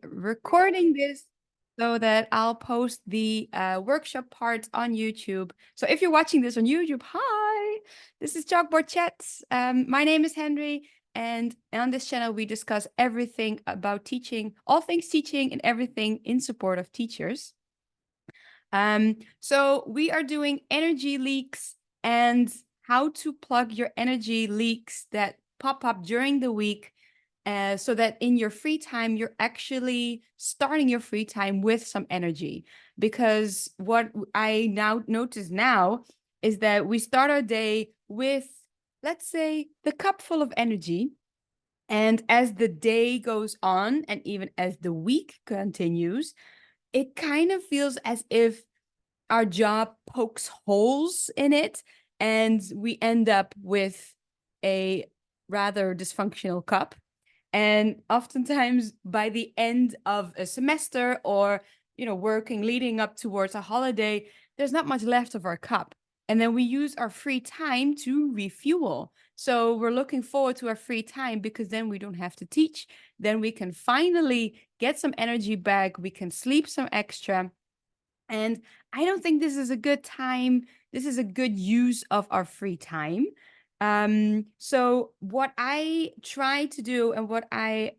recording this so that I'll post the workshop parts on YouTube. So if you're watching this on YouTube, hi, this is Chalkboard Chats. My name is Henry, and on this channel we discuss everything about teaching, all things teaching, and everything in support of teachers. So we are doing energy leaks and how to plug your energy leaks that pop up during the week, so that in your free time, you're actually starting your free time with some energy. Because what I now notice now is that we start our day with, let's say, the cup full of energy. And as the day goes on, and even as the week continues, it kind of feels as if our job pokes holes in it, and we end up with a rather dysfunctional cup. And oftentimes by the end of a semester, or working leading up towards a holiday, there's not much left of our cup. And then we use our free time to refuel. So we're looking forward to our free time because then we don't have to teach. Then we can finally get some energy back. We can sleep some extra. And I don't think this is a good time. This is a good use of our free time. So what I try to do, and what I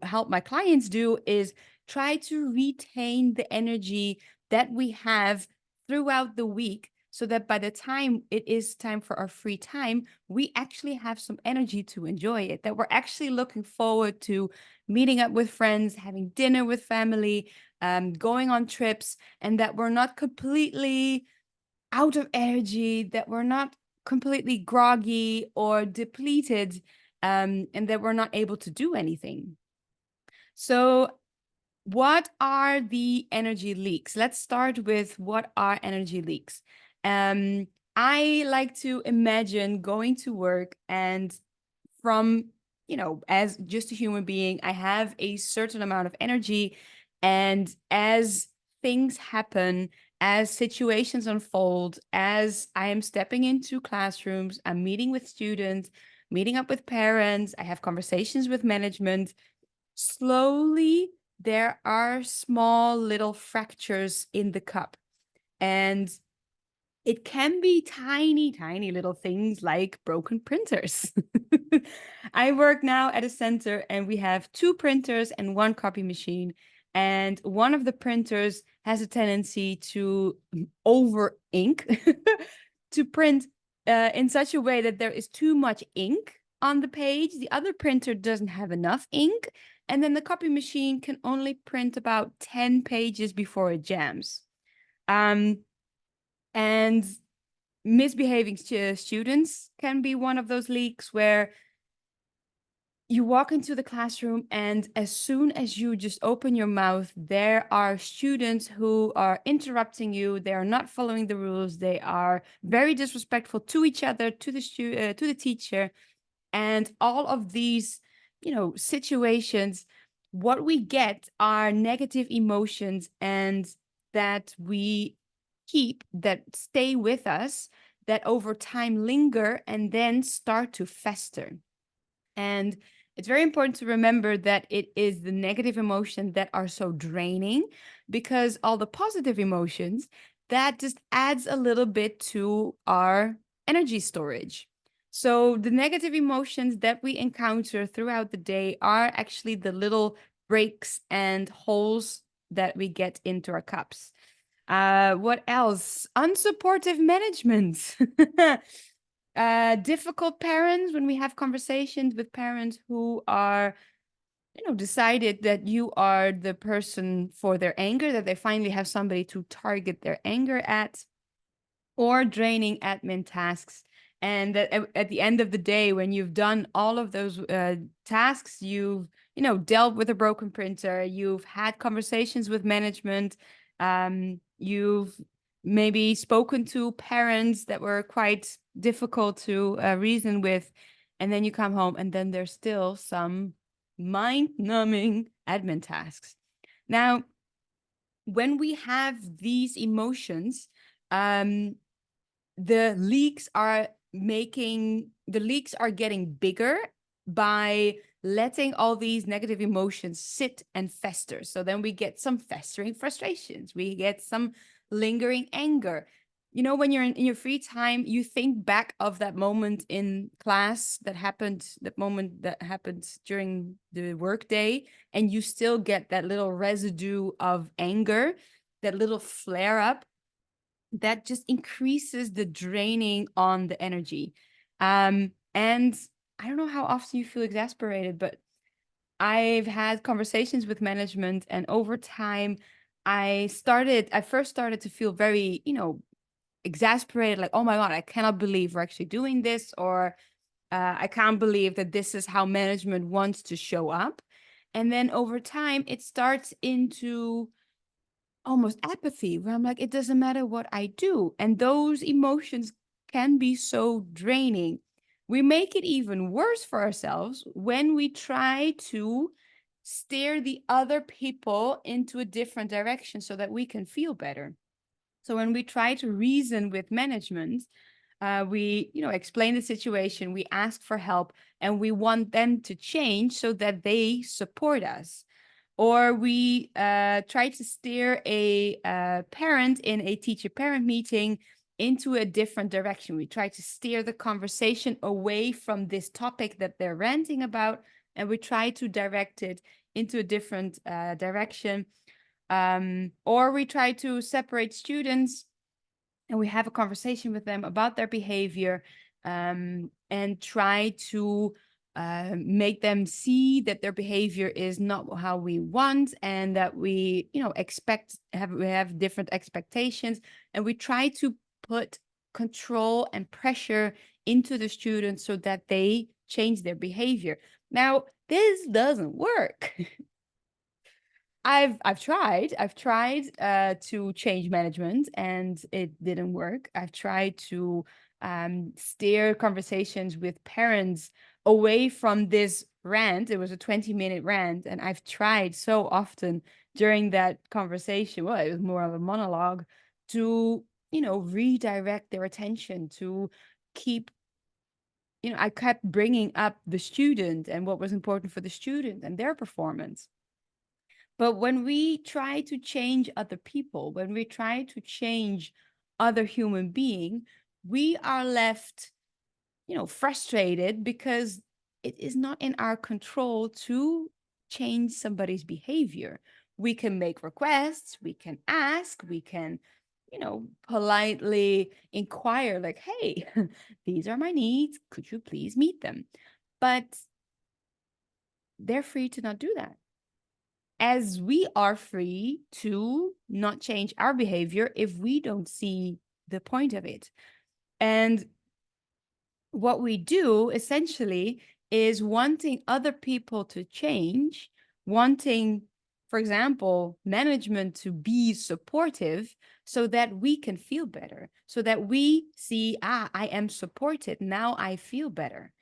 help my clients do, is try to retain the energy that we have throughout the week, so that by the time it is time for our free time, we actually have some energy to enjoy it, that we're actually looking forward to meeting up with friends, having dinner with family, going on trips, and that we're not completely out of energy, that we're not completely groggy or depleted, and that we're not able to do anything. So what are the energy leaks? Let's start with what are energy leaks. I like to imagine going to work, and from, as just a human being, I have a certain amount of energy. And as things happen, as situations unfold, as I am stepping into classrooms, I'm meeting with students, meeting up with parents, I have conversations with management, slowly there are small little fractures in the cup. And it can be tiny, tiny little things like broken printers. I work now at a center, and we have 2 printers and 1 copy machine. And one of the printers has a tendency to over ink, to print in such a way that there is too much ink on the page. The other printer doesn't have enough ink. And then the copy machine can only print about 10 pages before it jams. And misbehaving students can be one of those leaks, where you walk into the classroom, and as soon as you just open your mouth, there are students who are interrupting you. They are not following the rules. They are very disrespectful to each other, to the teacher. And all of these, situations, what we get are negative emotions, and that we keep, that stay with us, that over time linger and then start to fester. And it's very important to remember that it is the negative emotions that are so draining, because all the positive emotions, that just adds a little bit to our energy storage. So the negative emotions that we encounter throughout the day are actually the little breaks and holes that we get into our cups. What else? Unsupportive management. Difficult parents, when we have conversations with parents who are, decided that you are the person for their anger, that they finally have somebody to target their anger at, or draining admin tasks. And that at the end of the day, when you've done all of those tasks, you've, dealt with a broken printer, you've had conversations with management, you've maybe spoken to parents that were quite difficult to reason with. And then you come home, and then there's still some mind-numbing admin tasks. Now, when we have these emotions, the leaks are getting bigger by letting all these negative emotions sit and fester. So then we get some festering frustrations, we get some lingering anger. You know, when you're in your free time, you think back of that moment in class that happened, that moment that happened during the workday, and you still get that little residue of anger, that little flare up that just increases the draining on the energy. And I don't know how often you feel exasperated, but I've had conversations with management, and over time, I first started to feel very, exasperated, like, oh my God, I cannot believe we're actually doing this, or I can't believe that this is how management wants to show up. And then over time, it starts into almost apathy, where I'm like, it doesn't matter what I do. And those emotions can be so draining. We make it even worse for ourselves when we try to steer the other people into a different direction so that we can feel better. So when we try to reason with management, we, explain the situation, we ask for help, and we want them to change so that they support us. Or we try to steer a parent in a teacher-parent meeting into a different direction. We try to steer the conversation away from this topic that they're ranting about, and we try to direct it into a different direction. Or we try to separate students, and we have a conversation with them about their behavior, and try to make them see that their behavior is not how we want, and that we, we have different expectations, and we try to put control and pressure into the students so that they change their behavior. Now, this doesn't work. I've tried. I've tried to change management, and it didn't work. I've tried to steer conversations with parents away from this rant. It was a 20-minute rant, and I've tried so often during that conversation. Well, it was more of a monologue to, redirect their attention, to keep, I kept bringing up the student and what was important for the student and their performance. But when we try to change other people, when we try to change other human being, we are left, frustrated because it is not in our control to change somebody's behavior. We can make requests, we can ask, we can, politely inquire, like, hey, these are my needs. Could you please meet them? But they're free to not do that, as we are free to not change our behavior if we don't see the point of it. And what we do essentially is wanting other people to change, wanting, for example, management to be supportive so that we can feel better, so that we see, I am supported, now I feel better.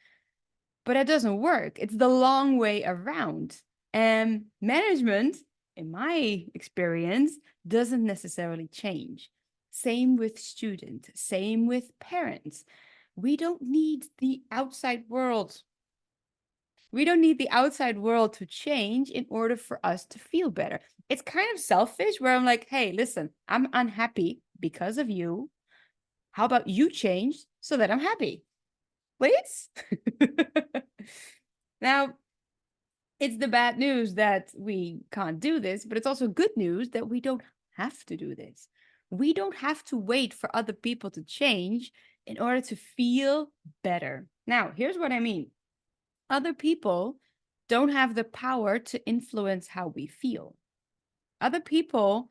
But it doesn't work. It's the long way around. And management, in my experience, doesn't necessarily change. Same with students, same with parents. We don't need the outside world. We don't need the outside world to change in order for us to feel better. It's kind of selfish where I'm like, hey, listen, I'm unhappy because of you. How about you change so that I'm happy? Please? Now, it's the bad news that we can't do this, but it's also good news that we don't have to do this. We don't have to wait for other people to change in order to feel better. Now, here's what I mean. Other people don't have the power to influence how we feel. Other people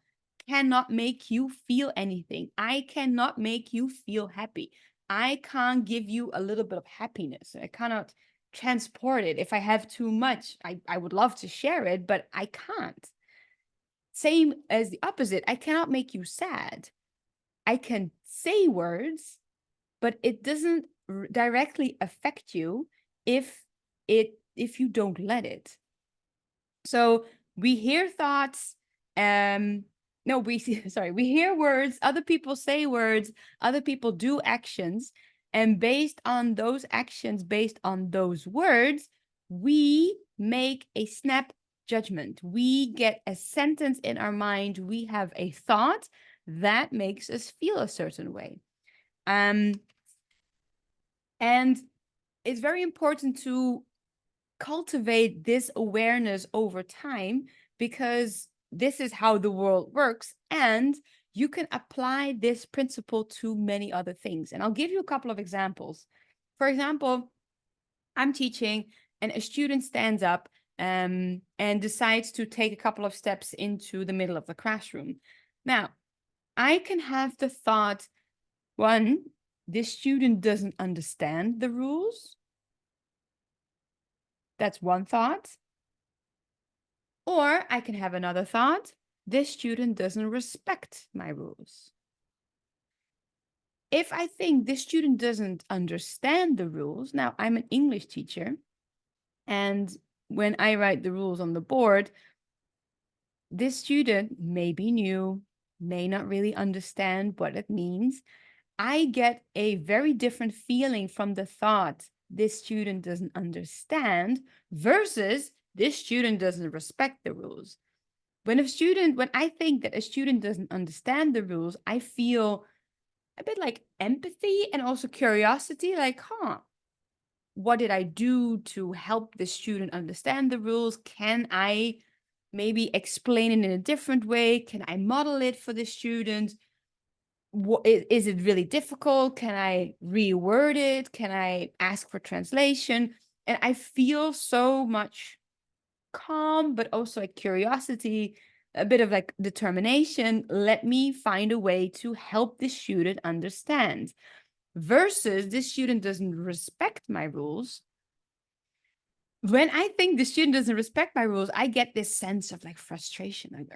cannot make you feel anything. I cannot make you feel happy. I can't give you a little bit of happiness. I cannot transport it. If I have too much, I would love to share it, but I can't. Same as the opposite. I cannot make you sad. I can say words, but it doesn't directly affect you if you don't let it. So we hear thoughts, no, we sorry, we hear words, other people say words, other people do actions, and based on those actions, based on those words, we make a snap judgment. We get a sentence in our mind. We have a thought that makes us feel a certain way. And it's very important to cultivate this awareness over time, because this is how the world works, and you can apply this principle to many other things. And I'll give you a couple of examples. For example, I'm teaching and a student stands up and decides to take a couple of steps into the middle of the classroom. Now, I can have the thought, one, this student doesn't understand the rules. That's one thought. Or I can have another thought, this student doesn't respect my rules. If I think this student doesn't understand the rules, now I'm an English teacher, and when I write the rules on the board, this student may be new, may not really understand what it means. I get a very different feeling from the thought, this student doesn't understand, versus this student doesn't respect the rules. When I think that a student doesn't understand the rules, I feel a bit like empathy and also curiosity, like, what did I do to help the student understand the rules? Can I maybe explain it in a different way? Can I model it for the student? Is it really difficult? Can I reword it? Can I ask for translation? And I feel so much calm, but also a curiosity, a bit of like determination. Let me find a way to help the student understand. Versus this student doesn't respect my rules. When I think the student doesn't respect my rules, I get this sense of like frustration. Like,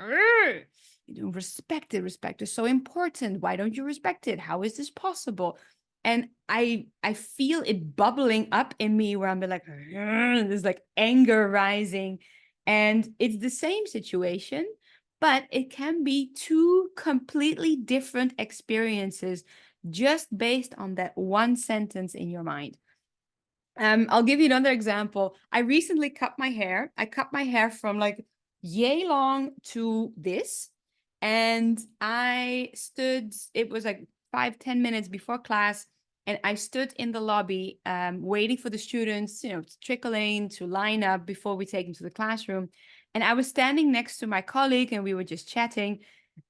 you don't respect it. Respect is so important. Why don't you respect it? How is this possible? And I feel it bubbling up in me where I'm like, there's like anger rising. And it's the same situation, but it can be two completely different experiences just based on that one sentence in your mind. I'll give you another example. I recently cut my hair. I cut my hair from like yay long to this. And it was like 5-10 minutes before class. And I stood in the lobby waiting for the students, to trickle in, to line up before we take them to the classroom. And I was standing next to my colleague and we were just chatting.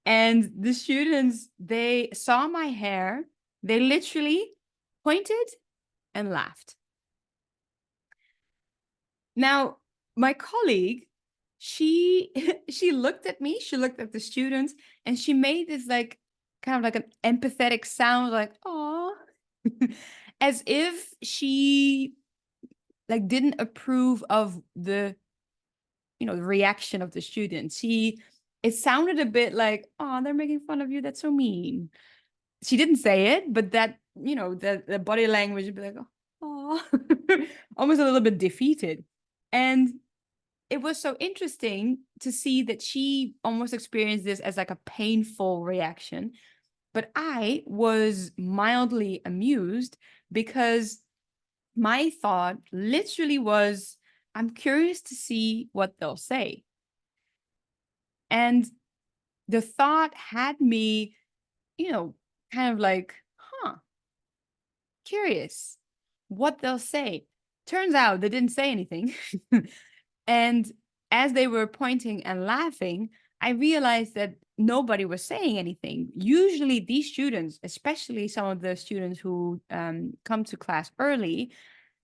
And the students, they saw my hair. They literally pointed and laughed. Now, my colleague, she she looked at me, she looked at the students, and she made this like kind of like an empathetic sound, like, oh, as if she like didn't approve of the reaction of the students. It sounded a bit like, oh, they're making fun of you. That's so mean. She didn't say it, but the body language would be like, oh, almost a little bit defeated. And it was so interesting to see that she almost experienced this as like a painful reaction. But I was mildly amused because my thought literally was, I'm curious to see what they'll say. And the thought had me, kind of like, curious what they'll say. Turns out they didn't say anything. And as they were pointing and laughing, I realized that nobody was saying anything. Usually these students, especially some of the students who come to class early,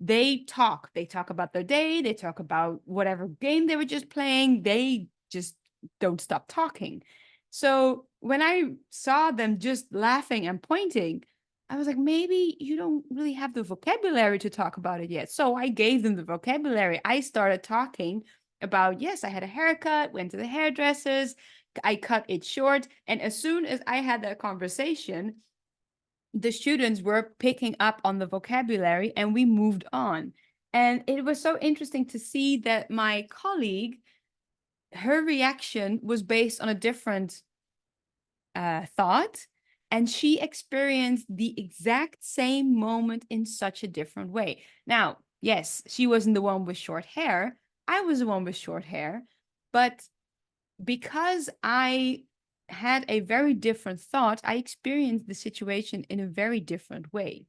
they talk. They talk about their day. They talk about whatever game they were just playing. They just don't stop talking. So when I saw them just laughing and pointing, I was like, maybe you don't really have the vocabulary to talk about it yet. So I gave them the vocabulary. I started talking about, yes, I had a haircut, went to the hairdressers, I cut it short. And as soon as I had that conversation, the students were picking up on the vocabulary and we moved on. And it was so interesting to see that my colleague, her reaction was based on a different thought, and she experienced the exact same moment in such a different way. Now, Yes, she wasn't the one with short hair. I was the one with short hair. But because I had a very different thought, I experienced the situation in a very different way.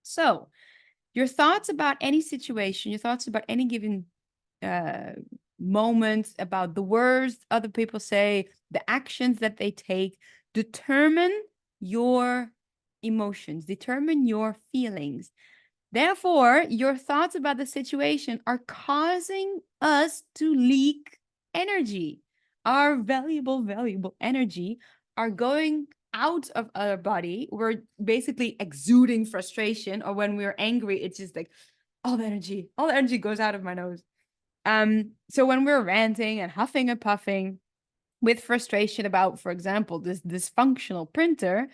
So, your thoughts about any situation, your thoughts about any given uh, moment, about the words other people say, the actions that they take, determine your emotions, determine your feelings. Therefore, your thoughts about the situation are causing us to leak energy. Our valuable energy are going out of our body. We're basically exuding frustration, or when we're angry, it's just like all the energy goes out of my nose. So when we're ranting and huffing and puffing with frustration about, for example, this dysfunctional printer,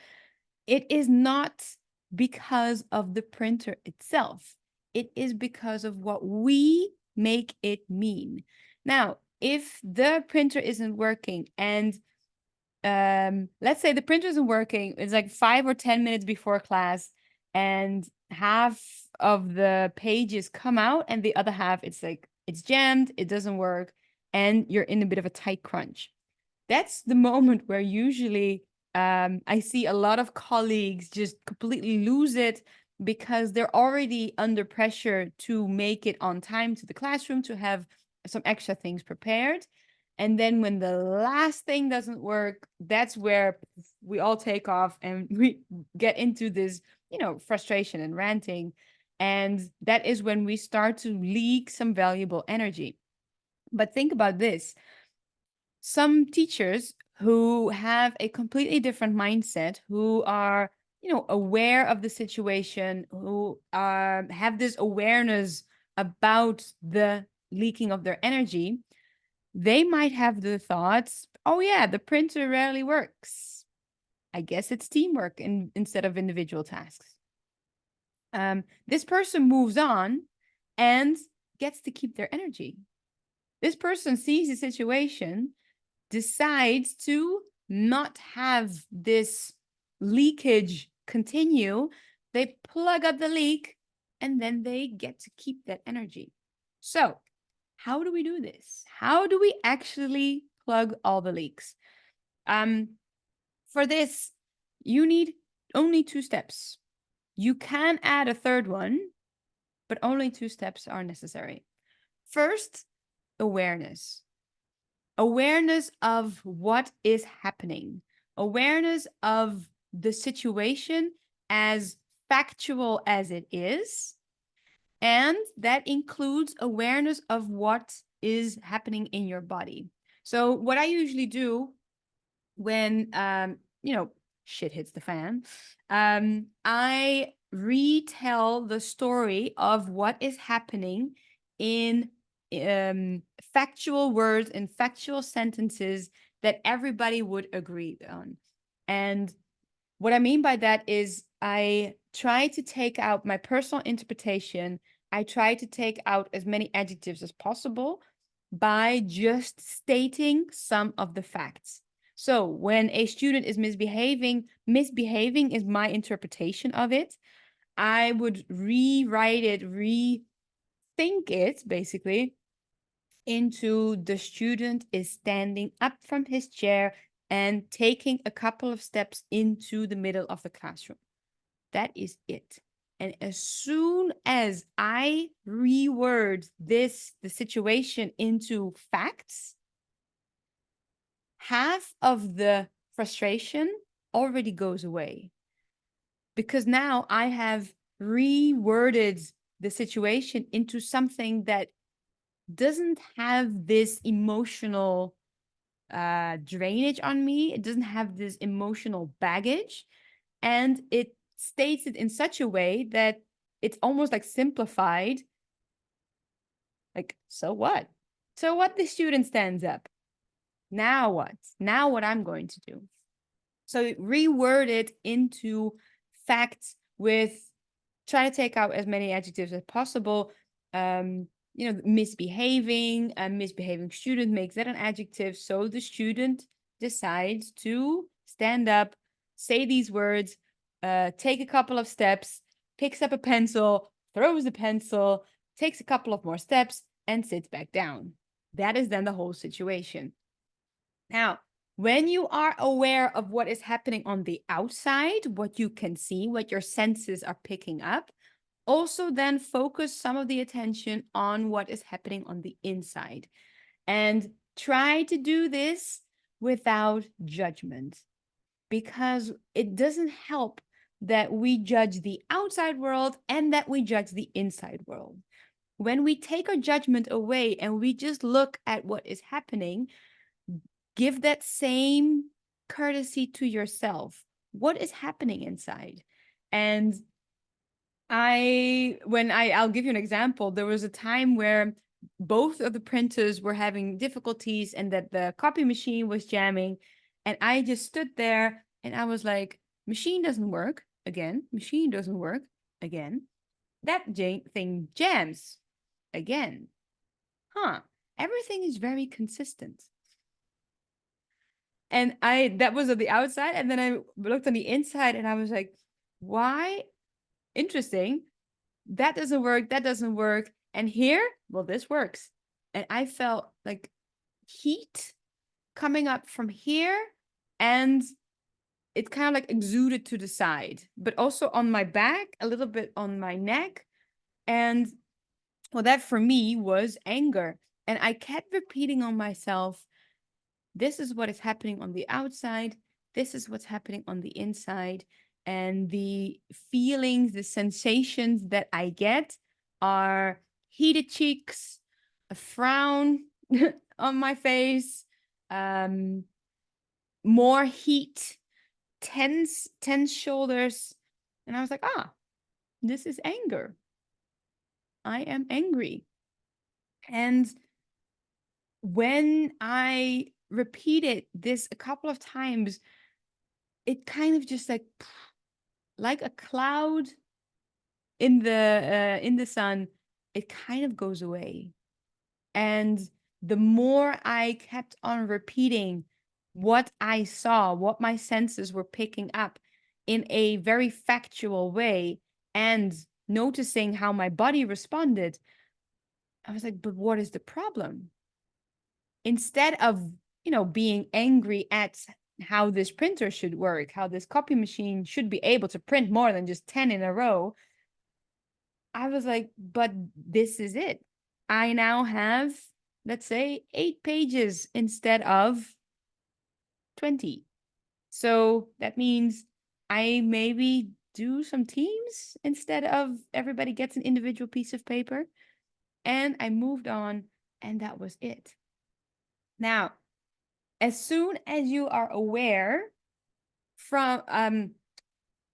it is not because of the printer itself. It is because of what we make it mean. Now, if the printer isn't working and let's say the printer isn't working, it's like 5 or 10 minutes before class, and half of the pages come out and the other half it's like it's jammed, it doesn't work, and you're in a bit of a tight crunch. That's the moment where usually I see a lot of colleagues just completely lose it because they're already under pressure to make it on time to the classroom, to have some extra things prepared. And then when the last thing doesn't work, that's where we all take off and we get into this, frustration and ranting. And that is when we start to leak some valuable energy. But think about this. Some teachers who have a completely different mindset, who are, aware of the situation, who have this awareness about the leaking of their energy, they might have the thoughts, oh yeah, the printer rarely works. I guess it's teamwork instead of individual tasks. This person moves on and gets to keep their energy. This person sees the situation, decides to not have this leakage continue. They plug up the leak and then they get to keep that energy. So, how do we do this? How do we actually plug all the leaks? For this, you need only 2 steps. You can add a third one, but only 2 steps are necessary. First, awareness. Awareness of what is happening. Awareness of the situation as factual as it is. And that includes awareness of what is happening in your body. So what I usually do when shit hits the fan, I retell the story of what is happening in factual words and factual sentences that everybody would agree on. And what I mean by that is I try to take out my personal interpretation. I try to take out as many adjectives as possible by just stating some of the facts. So when a student is misbehaving is my interpretation of it. I would rewrite it, rethink it basically into the student is standing up from his chair and taking a couple of steps into the middle of the classroom. That is it. And as soon as I reword the situation into facts, half of the frustration already goes away. Because now I have reworded the situation into something that doesn't have this emotional drainage on me. It doesn't have this emotional baggage. And it states it in such a way that it's almost like simplified. Like, so what? So what, the student stands up. Now what? Now what I'm going to do. So reword it into facts with, try to take out as many adjectives as possible. Misbehaving, a misbehaving student, makes that an adjective. So the student decides to stand up, say these words, take a couple of steps, picks up a pencil, throws the pencil, takes a couple of more steps, and sits back down. That is then the whole situation. Now, when you are aware of what is happening on the outside, what you can see, what your senses are picking up, also then focus some of the attention on what is happening on the inside. And try to do this without judgment, because it doesn't help that we judge the outside world and that we judge the inside world. When we take our judgment away and we just look at what is happening, give that same courtesy to yourself. What is happening inside? And I'll give you an example. There was a time where both of the printers were having difficulties and that the copy machine was jamming. And I just stood there and I was like, machine doesn't work again. Machine doesn't work again. That thing jams again. Everything is very consistent. And that was on the outside. And then I looked on the inside and I was like, why? Interesting. That doesn't work. That doesn't work. And here, well, this works. And I felt like heat coming up from here, and it kind of like exuded to the side, but also on my back, a little bit on my neck. And well, that for me was anger. And I kept repeating on myself, this is what is happening on the outside. This is what's happening on the inside. And the feelings, the sensations that I get are heated cheeks, a frown on my face, more heat, tense shoulders. And I was like, this is anger. I am angry. And when I repeated this a couple of times, it kind of just like a cloud in the sun, it kind of goes away. And the more I kept on repeating what I saw, what my senses were picking up in a very factual way, and noticing how my body responded, I was like, but what is the problem? Instead of, being angry at how this printer should work, how this copy machine should be able to print more than just 10 in a row, I was like, but this is it. I now have, let's say, 8 pages instead of 20. So that means I maybe do some teams instead of everybody gets an individual piece of paper. And I moved on, and that was it. Now, as soon as you are aware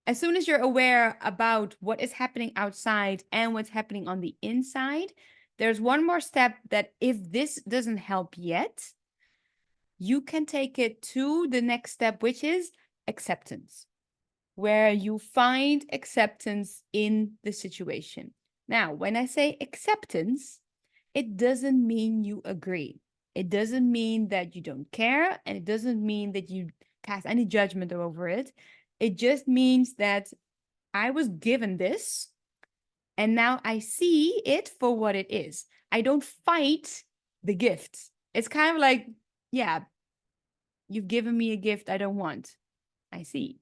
as soon as you're aware about what is happening outside and what's happening on the inside, there's one more step that if this doesn't help yet, you can take it to the next step, which is acceptance, where you find acceptance in the situation. Now, when I say acceptance, it doesn't mean you agree. It doesn't mean that you don't care, and it doesn't mean that you cast any judgment over it. It just means that I was given this, and now I see it for what it is. I don't fight the gift. It's kind of like, yeah, you've given me a gift I don't want. I see.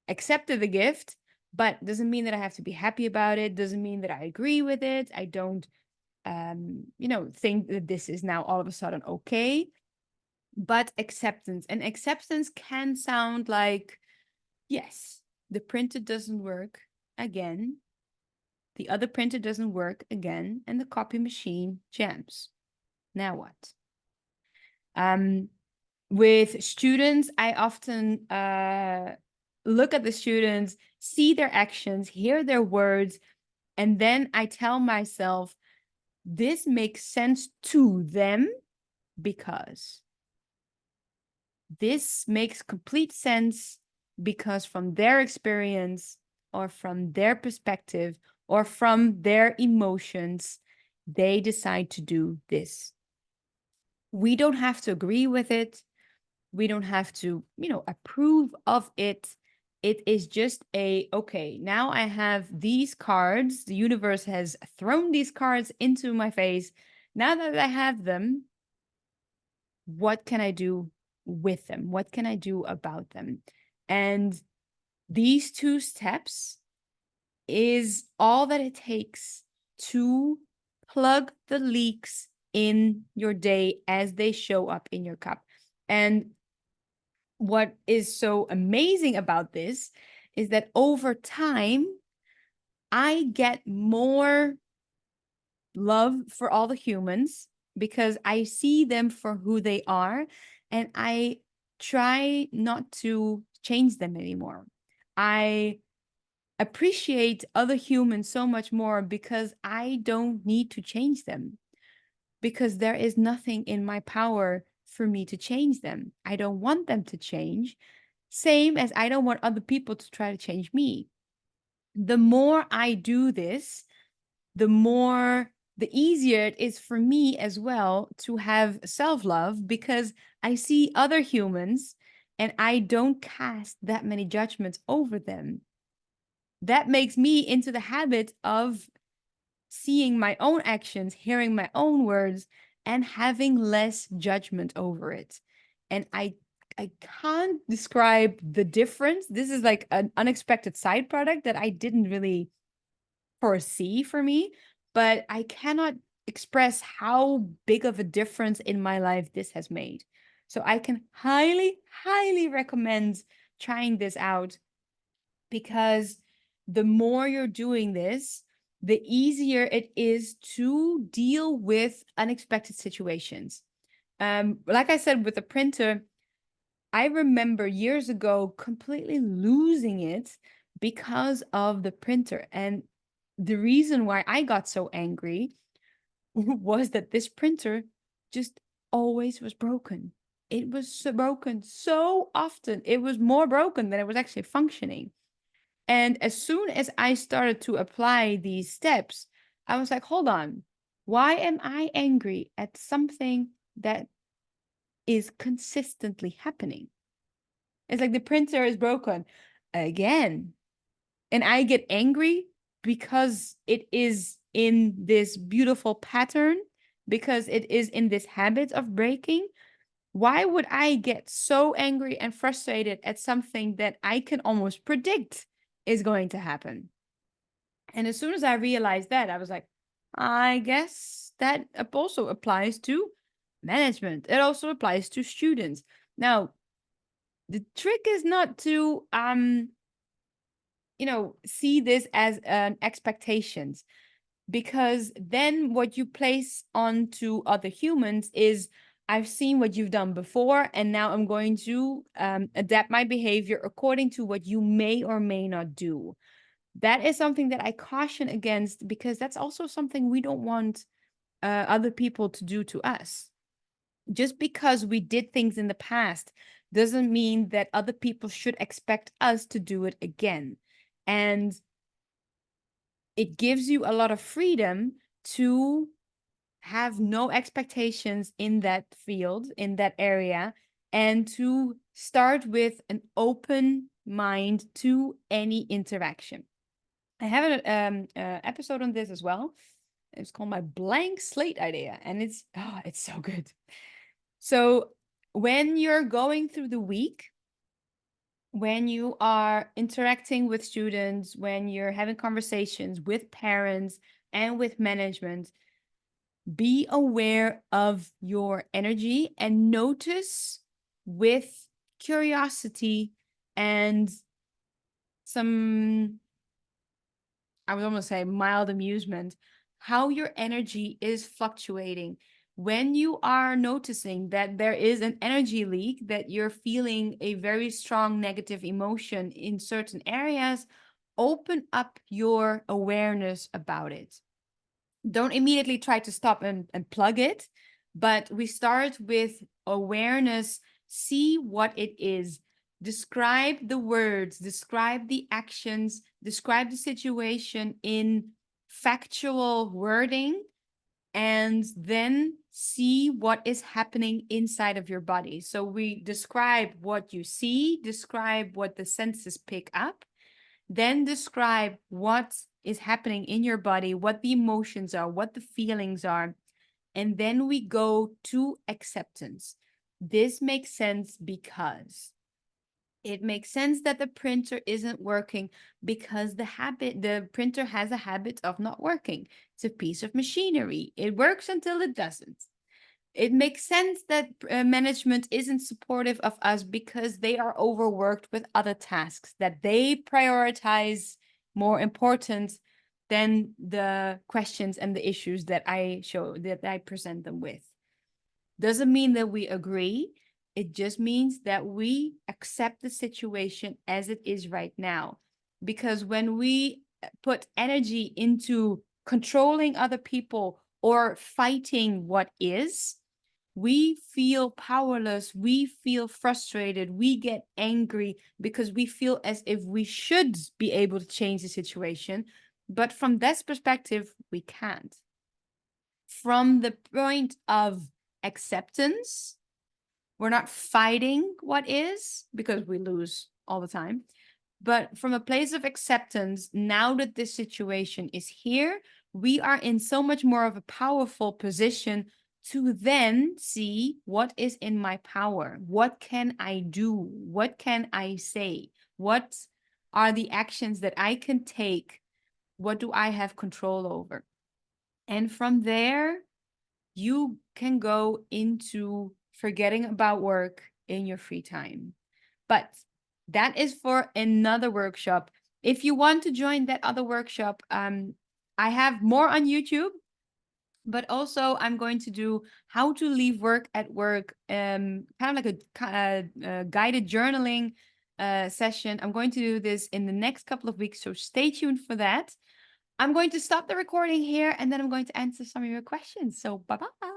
Accepted the gift, but doesn't mean that I have to be happy about it. Doesn't mean that I agree with it. I don't think that this is now all of a sudden okay. But acceptance, and acceptance can sound like, yes, the printer doesn't work again. The other printer doesn't work again, and the copy machine jams. Now what? With students, I often look at the students, see their actions, hear their words, and then I tell myself, this makes sense to them because. This makes complete sense because from their experience or from their perspective or from their emotions, they decide to do this. We don't have to agree with it. We don't have to, approve of it. It is just okay, now I have these cards. The universe has thrown these cards into my face. Now that I have them, what can I do with them? What can I do about them? And these two steps is all that it takes to plug the leaks in your day as they show up in your cup. And what is so amazing about this is that over time, I get more love for all the humans because I see them for who they are, and I try not to change them anymore. I appreciate other humans so much more because I don't need to change them, because there is nothing in my power for me to change them. I don't want them to change, same as I don't want other people to try to change me. The more I do this, the easier it is for me as well to have self-love, because I see other humans and I don't cast that many judgments over them. That makes me into the habit of seeing my own actions, hearing my own words, and having less judgment over it. And I can't describe the difference. This is like an unexpected side product that I didn't really foresee for me, but I cannot express how big of a difference in my life this has made. So I can highly, highly recommend trying this out, because the more you're doing this, the easier it is to deal with unexpected situations. Like I said, with the printer, I remember years ago completely losing it because of the printer. And the reason why I got so angry was that this printer just always was broken. It was so broken so often. It was more broken than it was actually functioning. And as soon as I started to apply these steps, I was like, hold on, why am I angry at something that is consistently happening? It's like the printer is broken again. And I get angry because it is in this beautiful pattern, because it is in this habit of breaking. Why would I get so angry and frustrated at something that I can almost predict is going to happen? And as soon as I realized that, I was like, I guess that also applies to management. It also applies to students. Now, the trick is not to see this as an expectations, because then what you place onto other humans is, I've seen what you've done before, and now I'm going to adapt my behavior according to what you may or may not do. That is something that I caution against, because that's also something we don't want other people to do to us. Just because we did things in the past doesn't mean that other people should expect us to do it again. And it gives you a lot of freedom to have no expectations in that field, in that area, and to start with an open mind to any interaction. I have an episode on this as well. It's called my blank slate idea, and it's so good. So when you're going through the week, when you are interacting with students, when you're having conversations with parents and with management, be aware of your energy and notice with curiosity and some, I would almost say, mild amusement, how your energy is fluctuating. When you are noticing that there is an energy leak, that you're feeling a very strong negative emotion in certain areas, open up your awareness about it. Don't immediately try to stop and plug it, but we start with awareness. See what it is. Describe the words, describe the actions, describe the situation in factual wording, and then see what is happening inside of your body. So we describe what you see, describe what the senses pick up, then describe what is happening in your body, what the emotions are, what the feelings are. And then we go to acceptance. This makes sense because it makes sense that the printer isn't working because the printer has a habit of not working. It's a piece of machinery. It works until it doesn't. It makes sense that management isn't supportive of us because they are overworked with other tasks that they prioritize more important than the questions and the issues that I present them with. Doesn't mean that we agree. It just means that we accept the situation as it is right now. Because when we put energy into controlling other people or fighting what is, we feel powerless, we feel frustrated, we get angry because we feel as if we should be able to change the situation. But from that perspective, we can't. From the point of acceptance, we're not fighting what is because we lose all the time. But from a place of acceptance, now that this situation is here, we are in so much more of a powerful position to then see what is in my power. What can I do? What can I say? What are the actions that I can take? What do I have control over? And from there, you can go into forgetting about work in your free time. But that is for another workshop. If you want to join that other workshop, I have more on YouTube, but also I'm going to do how to leave work at work, kind of like a guided journaling session. I'm going to do this in the next couple of weeks, so stay tuned for that. I'm going to stop the recording here and then I'm going to answer some of your questions. So bye bye.